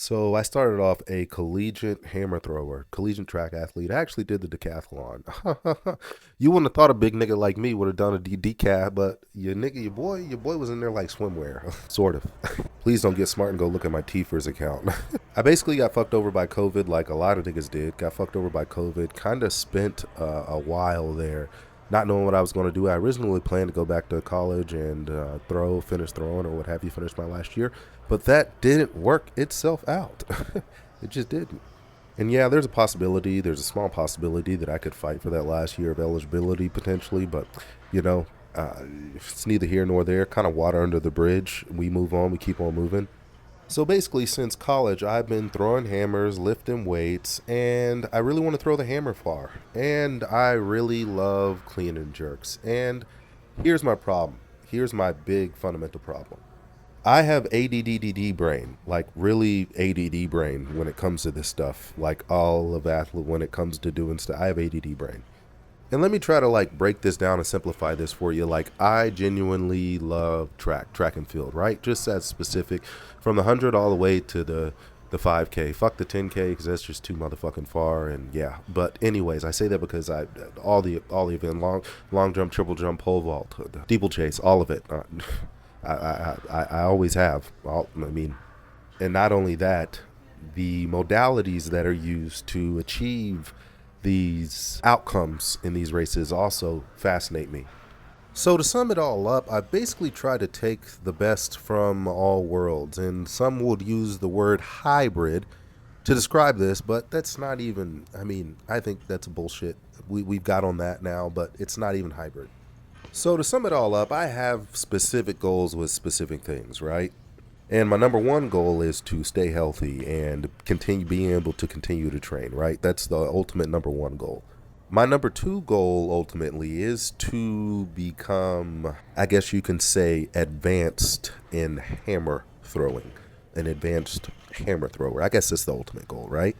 So I started off a collegiate hammer thrower, collegiate track athlete. I actually did the decathlon. You wouldn't have thought a big nigga like me would have done a decaf, but your boy was in there like swimwear, sort of. Please don't get smart and go look at my T-Fers account. I basically got fucked over by COVID, like a lot of niggas did. Got fucked over by COVID. Kind of spent a while there, not knowing what I was going to do. I originally planned to go back to college and finish throwing or what have you, finish my last year. But that didn't work itself out. It just didn't. And yeah, there's a small possibility that I could fight for that last year of eligibility potentially, but you know, uh, it's neither here nor there. Kind of water under the bridge. We move on, we keep on moving. So basically, since college, I've been throwing hammers, lifting weights, and I really want to throw the hammer far. And I really love clean and jerks. And here's my problem. Here's my big fundamental problem. I have ADDD brain, like really ADD brain when it comes to this stuff. Like all of athlete when it comes to doing stuff, I have ADD brain. And let me try to like break this down and simplify this for you. Like I genuinely love track and field, right? Just as specific, from the 100 all the way to the 5K. Fuck the 10K because that's just too motherfucking far. And yeah, but anyways, I say that because I all the event, long jump, triple jump, pole vault, steeplechase, all of it. I always have. And not only that, the modalities that are used to achieve these outcomes in these races also fascinate me. So to sum it all up, I basically try to take the best from all worlds, and some would use the word hybrid to describe this, but that's not even, I think that's bullshit. We've got on that now, but it's not even hybrid. So to sum it all up, I have specific goals with specific things, right? And my number one goal is to stay healthy and continue being able to continue to train, right? That's the ultimate number one goal. My number two goal ultimately is to become, I guess you can say, advanced in hammer throwing, an advanced hammer thrower. I guess that's the ultimate goal, right?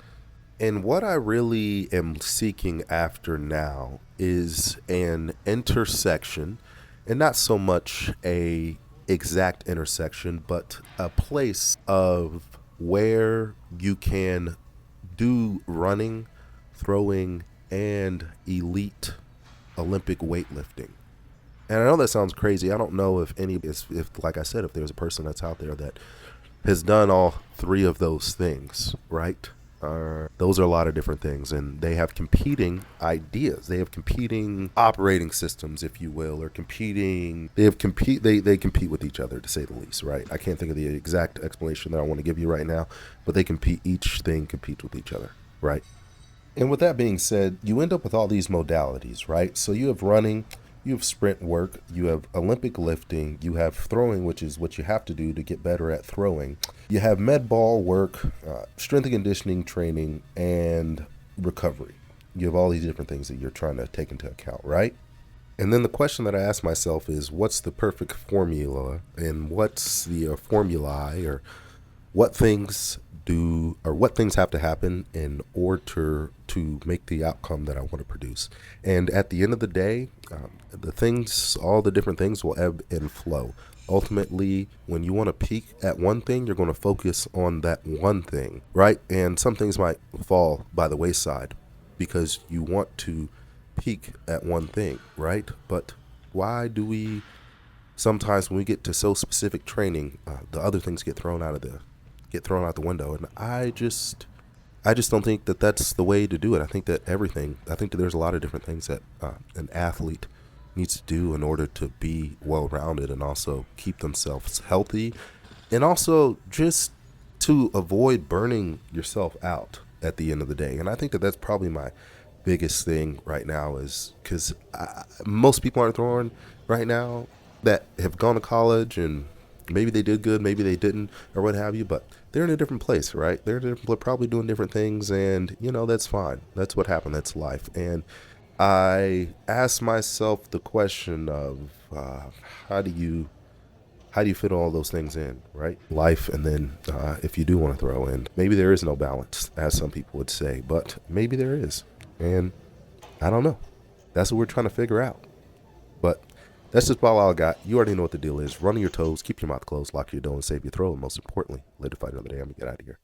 And what I really am seeking after now is an intersection, and not so much a exact intersection, but a place of where you can do running, throwing, and elite Olympic weightlifting. And I know that sounds crazy. I don't know if like I said, if there's a person that's out there that has done all three of those things, right? Those are a lot of different things, and they have competing ideas. They have competing operating systems, if you will, or competing. They compete with each other, to say the least, right? I can't think of the exact explanation that I want to give you right now, but they compete. Each thing competes with each other, right? And with that being said, you end up with all these modalities, right? So you have running, you have sprint work, you have Olympic lifting, you have throwing, which is what you have to do to get better at throwing. You have med ball work, strength and conditioning training, and recovery. You have all these different things that you're trying to take into account, right? And then the question that I ask myself is, what's the perfect formula, and what's the formulae, or what things have to happen in order to make the outcome that I want to produce. And at the end of the day, all the different things will ebb and flow. Ultimately, when you want to peak at one thing, you're going to focus on that one thing, right? And some things might fall by the wayside because you want to peak at one thing, right? But why do we sometimes, when we get to so specific training, the other things get thrown out the window? And I just don't think that that's the way to do it. I think that there's a lot of different things that an athlete needs to do in order to be well-rounded and also keep themselves healthy, and also just to avoid burning yourself out at the end of the day. And I think that that's probably my biggest thing right now, is because most people aren't throwing right now that have gone to college, and maybe they did good, maybe they didn't, or what have you, but they're in a different place, right? They're probably doing different things, and, that's fine. That's what happened. That's life. And I asked myself the question of how do you fit all those things in, right? Life, and then if you do want to throw in, maybe there is no balance, as some people would say, but maybe there is. And I don't know. That's what we're trying to figure out. But that's just about all I got. You already know what the deal is. Run on your toes, keep your mouth closed, lock your door, and save your throw. And most importantly, live to fight another day. I'm going to get out of here.